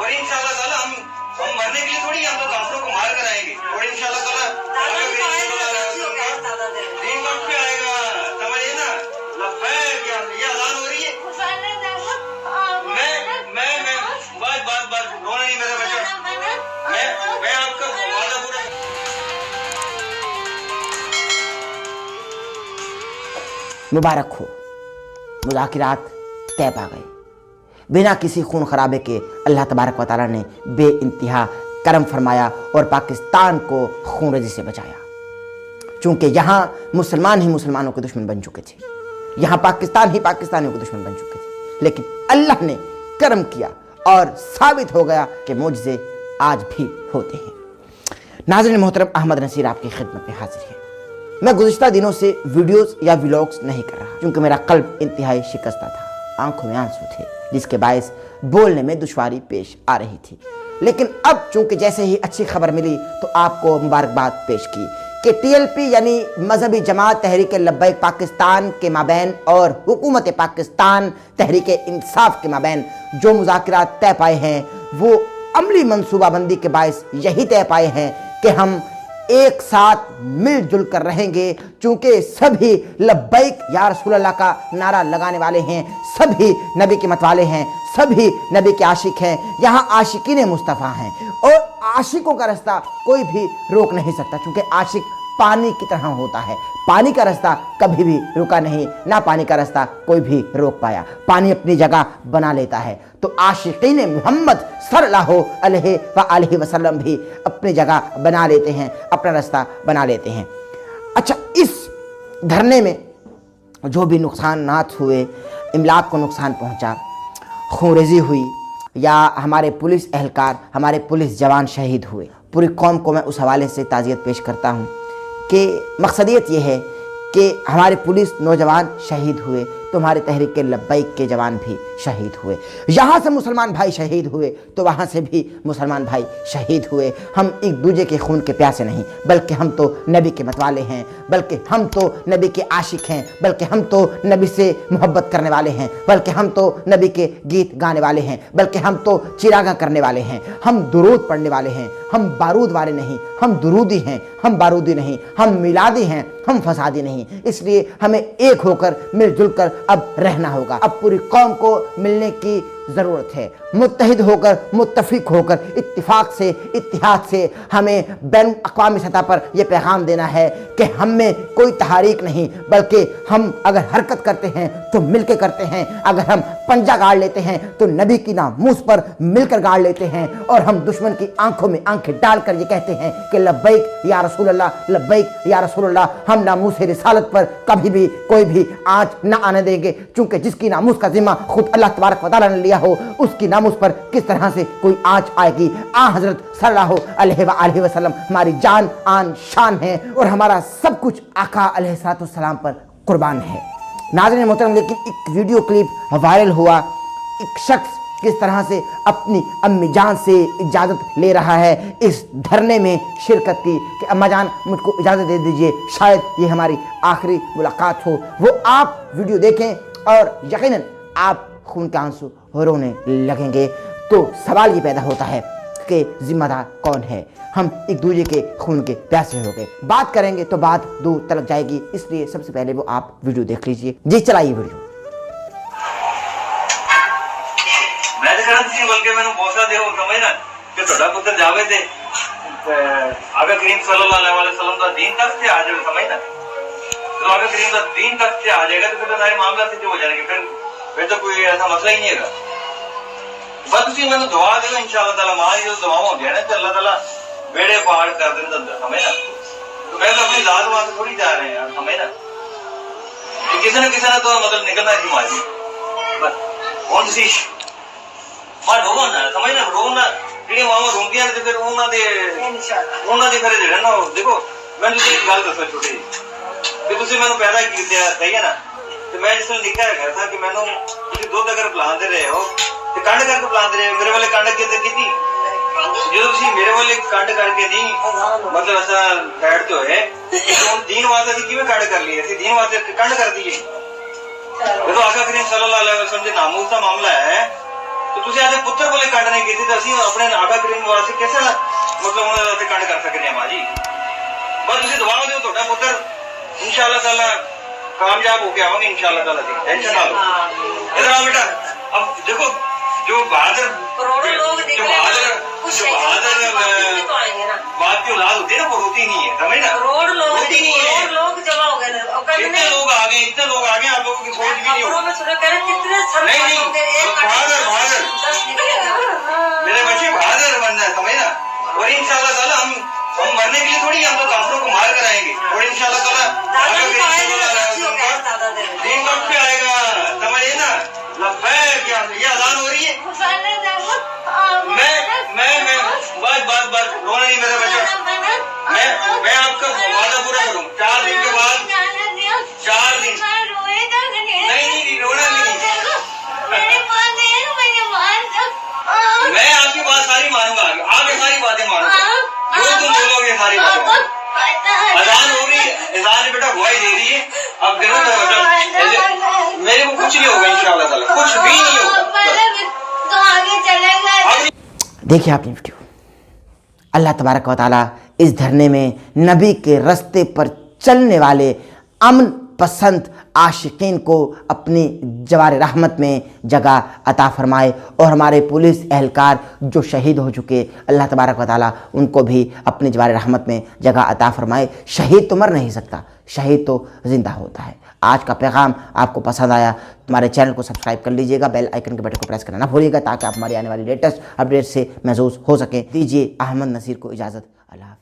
और इंशाल्लाह ताला हम मरने के लिए थोड़ी हम तो काफिरों को मार कर आएंगे और इंशाल्लाह ताला दिन वक्त पे आएगा, समझिए ना। लब्बैक या अज़ान हो रही है। मैं बस रोना नहीं मेरा बच्चा, मैं आपका वादा पूरा। मुबारक हो, मुज़ाकिरात तय पा गए। बिना किसी खून खराबे के अल्लाह तबारक व तआला ने बेइंतहा करम फरमाया और पाकिस्तान को खूनरेज़ी से बचाया। चूँकि यहाँ मुसलमान ही मुसलमानों के दुश्मन बन चुके थे, यहाँ पाकिस्तान ही पाकिस्तानियों के दुश्मन बन चुके थे, लेकिन अल्लाह ने करम किया और साबित हो गया कि मोजज़े आज भी होते हैं। नाज़रीन मोहतरम, अहमद नसीर आपकी खिदमत में हाजिर है। मैं गुज़िश्ता दिनों से वीडियोस या व्लॉग्स नहीं कर रहा क्योंकि मेरा कल्ब इंतहाई शिकस्ता था, आंखों में आंसू थे, जिसके बायस बोलने में दुश्वारी पेश आ रही थी। लेकिन अब चूंकि जैसे ही अच्छी खबर मिली तो आपको मुबारकबाद पेश की कि TLP यानी मजहबी जमात तहरीक लब्बैक पाकिस्तान के माबैन और हुकूमत पाकिस्तान तहरीक इंसाफ के माबैन जो मुज़ाकिरात तय पाए हैं वो अमली मनसूबाबंदी के बायस यही तय पाए हैं कि हम एक साथ मिलजुल कर रहेंगे। चूँकि सभी लब्बैक या रसूल अल्लाह का नारा लगाने वाले हैं, सभी नबी के मतवाले हैं, सभी नबी के आशिक हैं, यहाँ आशिकीन मुस्तफ़ा हैं और आशिकों का रास्ता कोई भी रोक नहीं सकता। चूँकि आशिक पानी की तरह होता है, पानी का रास्ता कभी भी रुका नहीं, ना पानी का रास्ता कोई भी रोक पाया, पानी अपनी जगह बना लेता है। तो आशिकीन मोहम्मद सल्लल्लाहु अलैहि वसल्लम भी अपनी जगह बना लेते हैं, अपना रास्ता बना लेते हैं। अच्छा, इस धरने में जो भी नुकसानात हुए, इमलाक को नुकसान पहुंचा, खूनरेज़ी हुई या हमारे पुलिस एहलकार, हमारे पुलिस जवान शहीद हुए, पूरी कौम को मैं उस हवाले से ताज़ियत पेश करता हूँ कि मकसदियत ये है कि हमारे पुलिस नौजवान शहीद हुए तो हमारे तहरीक लब्बैक के जवान भी शहीद हुए। यहाँ से मुसलमान भाई शहीद हुए तो वहाँ से भी मुसलमान भाई शहीद हुए। हम एक दूसरे के खून के प्यासे नहीं, बल्कि हम तो नबी के मतवाले हैं, बल्कि हम तो नबी के आशिक हैं, बल्कि हम तो नबी से मोहब्बत करने वाले हैं, बल्कि हम तो नबी के गीत गाने वाले हैं, बल्कि हम तो चिरागा करने वाले हैं, हम दुरूद पढ़ने वाले हैं, हम बारूद वाले नहीं, हम दुरूदी हैं, हम बारूदी नहीं, हम मिलादी हैं, हम फसादी नहीं। इसलिए हमें एक होकर मिलजुल कर अब रहना होगा। अब पूरी कौम को मिलने की ज़रूरत है, मुत्तहिद होकर, मुत्तफिक होकर, इत्तिफाक से, इत्तिहाद से हमें बैन अक़वामी सतह पर यह पैगाम देना है कि हम में कोई तहरीक नहीं, बल्कि हम अगर हरकत करते हैं तो मिलकर करते हैं, अगर हम पंजा गाड़ लेते हैं तो नबी की नामूस पर मिलकर गाड़ लेते हैं, और हम दुश्मन की आंखों में आंखें डालकर ये कहते हैं कि लब्बैक या रसूल अल्लाह, लब्बैक या रसूल अल्लाह। हम नामूस रिसालत पर कभी भी कोई भी आँच न आने देंगे, चूँकि जिसकी नामूस का जिम्मा खुद अल्लाह तबारक व तआला ने लिया हो, उसकी नामूस पर किस तरह से कोई आँच आएगी। हज़रत सल्लल्लाहु अलैहि वसल्लम हमारी जान आन शान है और हमारा सब कुछ आका अलैहिस्सलाम पर कुर्बान है। नाज़रीन मोहतरम, लेकिन एक वीडियो क्लिप वायरल हुआ, एक शख्स किस तरह से अपनी अम्मी जान से इजाज़त ले रहा है इस धरने में शिरकत की कि अम्मा जान मुझको इजाज़त दे दीजिए, शायद ये हमारी आखिरी मुलाकात हो। वो आप वीडियो देखें और यकीनन आप खून के आंसू रोने लगेंगे। तो सवाल ये पैदा होता है कि जिम्मेदार कौन है? हम एक दूसरे के खून के प्यासे हो गए। बात करेंगे तो बात दूर तक जाएगी, इसलिए सबसे पहले वो आप वीडियो देख लीजिए। जी चलाइए वीडियो। बल्कि मैंने बोसा दे समझ ना कि थोड़ा पुत्र जावे थे आगे करीम सल्लल्लाहु अलैहि वसल्लम का दीन तक से आ जाएगा, समझ ना, तो आगे करीम का दीन तक से आ जाएगा तो फिर सारे मामला से जो हो जाएंगे, फिर तो कोई ऐसा मसला ही नहीं है। बस उसी मैंने दुआ दे इंशाअल्लाह ताला, हमारी जो दुआ हो गया ना तो अल्लाह ताला बेड़े पार कर देंगे, समझ ना। तो मैं तो अपनी लाल वहां से थोड़ी जा रहे हैं यार, समझ ना, किसी ने तो मतलब निकलना है माजी बस कौन सी मां ढोबो ना, समझ ना, ढोबना ठीक मामा घूमदियां ने फिर उन्होंने फिर जेड़ा ना देखो मैं तुझे एक गल दसा छोटी कि तुसी मैंने पैदा कीता सही है ना, तो मैं जिस लिखा है था कि मैंने तुसी दुध अगर पिलांदे रहे हो तो कंड करके पिलांदे रहे, मेरे वाले कंड के अंदर की जो तुसी मेरे वाले कंड करके दी मतलब ऐसा बैठते होए तो दीन वास्ते सी किवें कंड कर लिए, दीन वास्ते कंड कर दिए। तो आका करीम सल्लल्लाहु अलैहि वसल्लम के नामूस का मामला है तो तुझे आधे पुत्र बोले कंड नहीं कीती तो ਅਸੀਂ ਆਪਣੇ ਆਗਾ ਕਰੀਮ ਵਾਸਤੇ कैसे मतलब ਉਹਨਾਂ ਦਾ ਕੰਡ ਕਰ ਸਕਦੇ ਹਾਂ ਮਾਜੀ बस ਤੁਸੀਂ दुआ ਦਿਓ ਤੁਹਾਡਾ ਪੁੱਤਰ इंशाल्लाह ताला कामयाब होके आवांगे इंशाल्लाह ताला जी टेंशन ना लो इधर आओ बेटा अब देखो जो बहादुर करोड़ों लोग देख रहे हैं कुछ बात की औलाद होती है ना वो रोती नहीं है समझ ना करोड़ लोग रोती नहीं है जमा हो गए इतने लोग आ गए आप लोगों की सोच भी नहीं होगी में सुना कह रहे कितने नहीं बहादुर मेरे बच्चे बहादुर बनना है समझ ना और इंशाल्लाह ताला हम मरने के लिए थोड़ी हम तो काफिरों को मार कर आएंगे और इंशाल्लाह ताला दिन वक्त पे आएगा समझिए ना लब्बैक ये अजान हो रही है मैं बस रोना नहीं मेरा बच्चा मैं आपका वादा पूरा करूँ 4 दिन के बाद 4 दिन नहीं रोना नहीं मैं आपकी बात सारी मानूंगा आपकी सारी बातें मानूंगा जो तुम बोलोगे सारी बातें अजान हो रही है अजान बेटा गवाही दे रही है अब देखो मेरे को कुछ नहीं होगा इंशाल्लाह ताला कुछ भी नहीं होगा देखिए आपने वीडियो अल्लाह तबारक व तआला इस धरने में नबी के रास्ते पर चलने वाले अमन पसंद आशिकीन को अपनी जवार रहमत में जगह अता फरमाए और हमारे पुलिस एहलकार जो शहीद हो चुके अल्लाह तबारक व तआला उनको भी अपनी जवार रहमत में जगह अता फरमाए। शहीद तो मर नहीं सकता, शहीद तो ज़िंदा होता है। आज का पैगाम आपको पसंद आया हमारे चैनल को सब्सक्राइब कर लीजिएगा, बेल आइकन के बटन को प्रेस करना ना भूलिएगा ताकि आप हमारी आने वाली लेटेस्ट अपडेट से महसूस हो सकें। दीजिए अहमद नसीर को इजाज़त। अल्लाह।